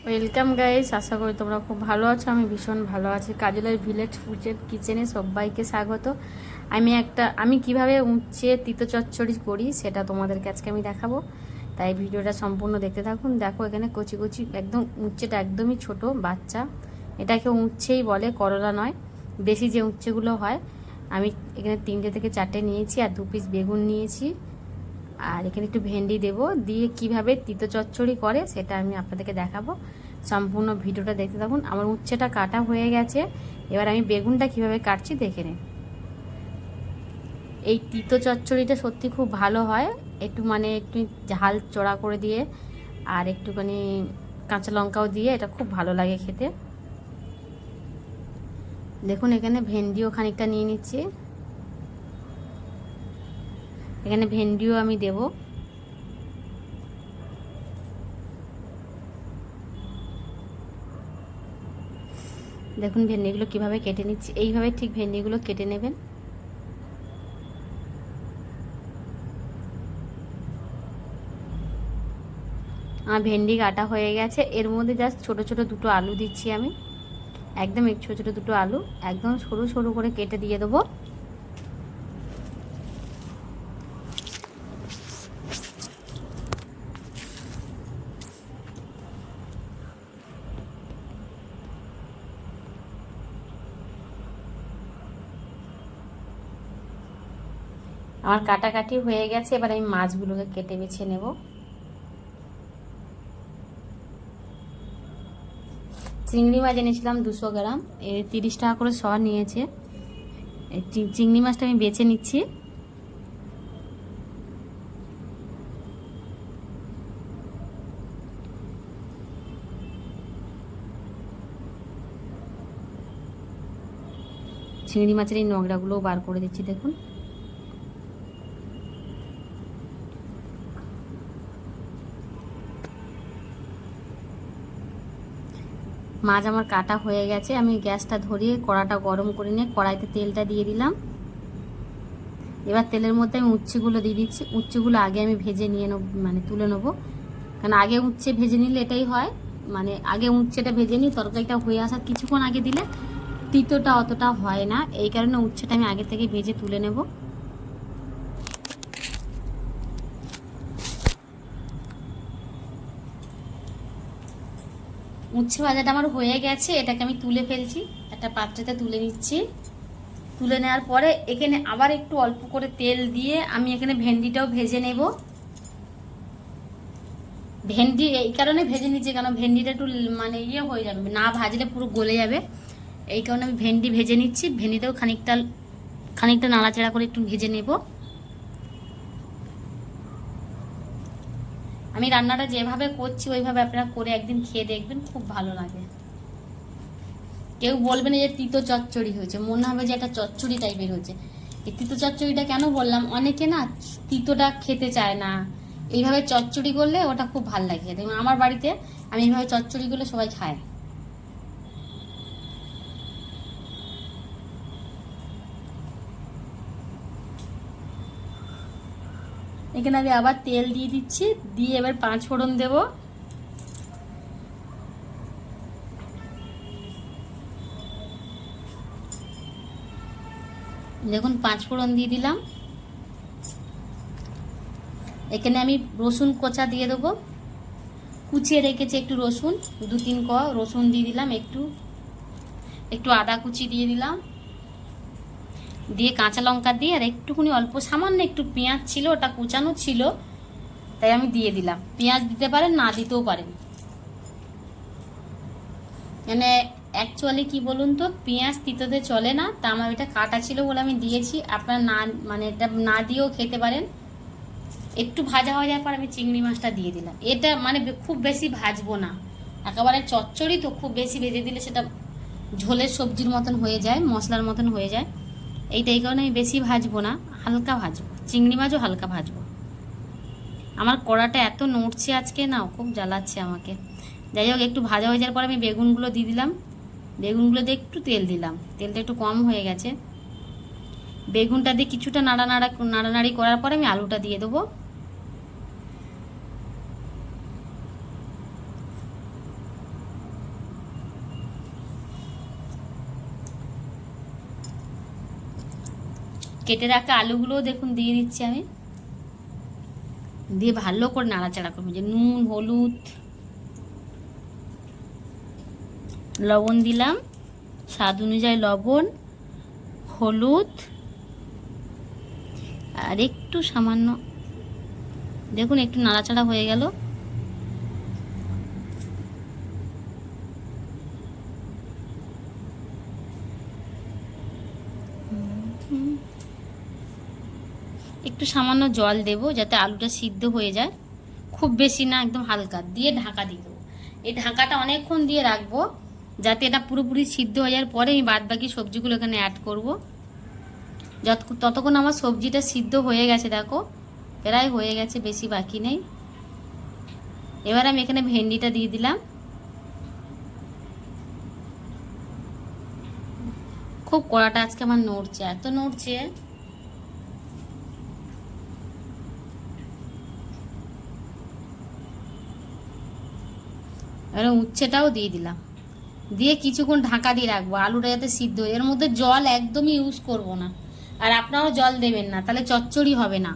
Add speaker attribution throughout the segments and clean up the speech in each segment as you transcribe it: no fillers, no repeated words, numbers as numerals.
Speaker 1: Welcome guys, আশা করি তোমরা খুব ভালো আছো। আমি ভীষণ ভালো আছি। কাজলের ভিলেজ ফুডের কিচেনে সবাইকে স্বাগত। আমি কিভাবে উচ্ছে তিতো চচ্চড়ি করি সেটা তোমাদেরকে আজকে আমি দেখাবো, তাই ভিডিওটা সম্পূর্ণ দেখতে থাকুন। দেখো এখানে কচি কচি একদম উচ্ছেটা একদমই ছোট বাচ্চা, এটাকে উচ্ছেই বলে, করলা নয়। বেশি যে উচ্ছেগুলো হয়, আমি এখানে 3টে থেকে 4টে নিয়েছি, আর 2 পিস বেগুন নিয়েছি, আর এখানে একটু ভেন্ডি দেবো। দিয়ে কিভাবে তিতো চচ্চড়ি করে সেটা আমি আপনাদেরকে দেখাবো। সম্পূর্ণ ভিডিওটা দেখতে থাকুন। আমার উচ্ছেটা কাটা হয়ে গেছে, এবার আমি বেগুনটা কিভাবে কাটছি দেখে নিন। এই তিতো চচ্চড়িটা সত্যি খুব ভালো হয়, একটু ঝাল চড়া করে দিয়ে আর একটুখানি কাঁচা লঙ্কাও দিয়ে, এটা খুব ভালো লাগে খেতে। দেখুন এখানে ভেন্ডিও খানিকটা নিয়ে নিচ্ছি, এখানে ভেন্ডিও আমি দেব। দেখুন ভেন্ডিগুলো কিভাবে কেটে নিচ্ছি, এইভাবে ঠিক ভেন্ডিগুলো কেটে নেবেন। আমার ভেন্ডি কাটা হয়ে গেছে, এর মধ্যে জাস্ট ছোট ছোট 2টো আলু দিচ্ছি আমি, একদম ছোট ছোট 2টো আলু একদম সরু সরু করে কেটে দিয়ে দেবো। আমার কাটাকাটি হয়ে গেছে, এবার আমি মাছগুলোকে কেটে বেছে নেব। চিংড়ি মাছ এনেছিলাম 200 গ্রাম, 30 টাকা করে শ নিয়েছে। চিংড়ি মাছটা আমি বেছে নিচ্ছি। চিংড়ি মাছের এই নোংরাগুলোও বার করে দিচ্ছি। দেখুন মাছ আমার কাটা হয়ে গেছে, আমি গ্যাসটা ধরিয়ে কড়াটা গরম করে নিয়ে কড়াইতে তেলটা দিয়ে দিলাম। এবার তেলের মধ্যে আমি উচ্ছেগুলো দিয়ে দিচ্ছি। উচ্ছেগুলো আগে আমি ভেজে নিয়ে নেব, মানে তুলে নেবো, কারণ আগে উচ্ছে ভেজে নিলে এটাই হয়, মানে আগে উচ্ছেটা ভেজে নিই, তরকারিটা হয়ে আসার কিছুক্ষণ আগে দিলে তিতোটা অতটা হয় না, এই কারণে উচ্ছেটা আমি আগে থেকে ভেজে তুলে নেব। উচ্ছে ভাজাটা আমার হয়ে গেছে, এটাকে আমি তুলে ফেলছি, একটা পাত্রতে তুলে নিচ্ছি। তুলে নেওয়ার পরে এখানে আবার একটু অল্প করে তেল দিয়ে আমি এখানে ভেন্ডিটাও ভেজে নেব। ভেন্ডি এই কারণে ভেজে নিচ্ছি, কারণ ভেন্ডিটা একটু মানে হয়ে যাবে, না ভাজলে পুরো গলে যাবে, এই কারণে আমি ভেন্ডি ভেজে নিচ্ছি। ভেন্ডিটাও খানিকটা নাড়াচাড়া করে একটু ভেজে নেব। আমি রান্নাটা যেভাবে করছি ওইভাবে আপনারা করে একদিন খেয়ে দেখবেন, খুব ভালো লাগে। কেউ বলবে না যে তিতো চচ্চড়ি হয়েছে, মনে হবে যে একটা চচ্চড়ি টাইপের হয়েছে। এই তিতো চচ্চড়িটা কেন বললাম, অনেকে না তিতোটা খেতে চায় না, এইভাবে চচ্চড়ি করলে ওটা খুব ভালো লাগে খেতে। আমার বাড়িতে আমি এইভাবে চচ্চড়ি করলে সবাই খায়। এখানে আমি আবার তেল দিয়ে দিচ্ছি, দিয়ে এবার 5 ফোড়ন দেব। দেখুন 5 ফোড়ন দিয়ে দিলাম। এখানে আমি রসুন কোচা দিয়ে দেবো, কুচিয়ে রেখেছি একটু রসুন, 2-3 ক রসুন দিয়ে দিলাম, একটু আদা কুচি দিয়ে দিলাম, দিয়ে কাঁচা লঙ্কা দিয়ে আর একটুখানি অল্প সামান্য একটু পেঁয়াজ ছিল, ওটা কুচানো ছিল তাই আমি দিয়ে দিলাম। পেঁয়াজ দিতে পারেন, না দিতেও পারেন, মানে অ্যাকচুয়ালি কি বলুন তো, পেঁয়াজ তিতোতে চলে না, তা আমার এটা কাটা ছিল বলে আমি দিয়েছি। আপনারা না মানে এটা না দিয়েও খেতে পারেন। একটু ভাজা হয়ে যাওয়ার পর আমি চিংড়ি মাছটা দিয়ে দিলাম। এটা মানে খুব বেশি ভাজবো না, একেবারে চচ্চড়ি তো খুব বেশি ভেজে দিলে সেটা ঝোলের সবজির মতন হয়ে যায়, মশলার মতন হয়ে যায়। এই কারণে আমি বেশি ভাজবো না, হালকা ভাজবো। চিংড়ি মাছও হালকা ভাজবো। আমার কড়াটা এত নড়ছে আজকে না, খুব জ্বালাচ্ছে আমাকে। যাই হোক, একটু ভাজা হয়ে যাওয়ার পর আমি বেগুনগুলো দিয়ে দিলাম। বেগুনগুলো দিয়ে একটু তেল দিলাম, তেলটা একটু কম হয়ে গেছে। বেগুনটা দিয়ে কিছুটা নাড়ানাড়ি করার পর আমি আলুটা দিয়ে দেবো। কেটে রাখা আলুগুলোও দেখুন দিয়ে দিচ্ছি আমি, দিয়ে ভালো করে নাড়াচাড়া করবো। যে নুন, হলুদ, লবণ দিলাম, স্বাদ অনুযায়ী লবণ, হলুদ, আর একটু সামান্য, দেখুন একটু নাড়াচাড়া হয়ে গেল। একটু সামান্য জল দেব যাতে আলুটা সিদ্ধ হয়ে যায়, খুব বেশি না, একদম হালকা, দিয়ে ঢাকা দিয়ে দেবো। এই ঢাকাটা অনেকক্ষণ দিয়ে রাখবো যাতে এটা পুরোপুরি সিদ্ধ হয়ে যাওয়ার পরে আমি বাদ বাকি সবজিগুলো এখানে অ্যাড করব। ততক্ষণ আমার সবজিটা সিদ্ধ হয়ে গেছে, দেখো প্রায় হয়ে গেছে, বেশি বাকি নেই। এবার আমি এখানে ভেন্ডিটা দিয়ে দিলাম। খুব কড়াটা আজকে আমার নড়ছে, এত নড়ছে। এবার উচ্ছেটাও দিয়ে দিলাম, দিয়ে কিছুক্ষণ ঢাকা দিয়ে রাখবো আলুটা যাতে সিদ্ধ হয়। এর মধ্যে জল একদমই ইউজ করব না, আর আপনারাও জল দেবেন না, তাহলে চচ্চড়ি হবে না।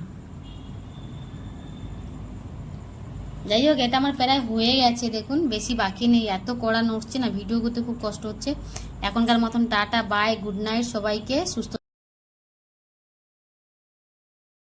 Speaker 1: যাই হোক, এটা আমার প্রায় হয়ে গেছে, দেখুন বেশি বাকি নেই। এত কড়া নড়ছে না, ভিডিও করতে খুব কষ্ট হচ্ছে। এখনকার মতন টাটা, বাই, গুড নাইট সবাইকে, সুস্থ।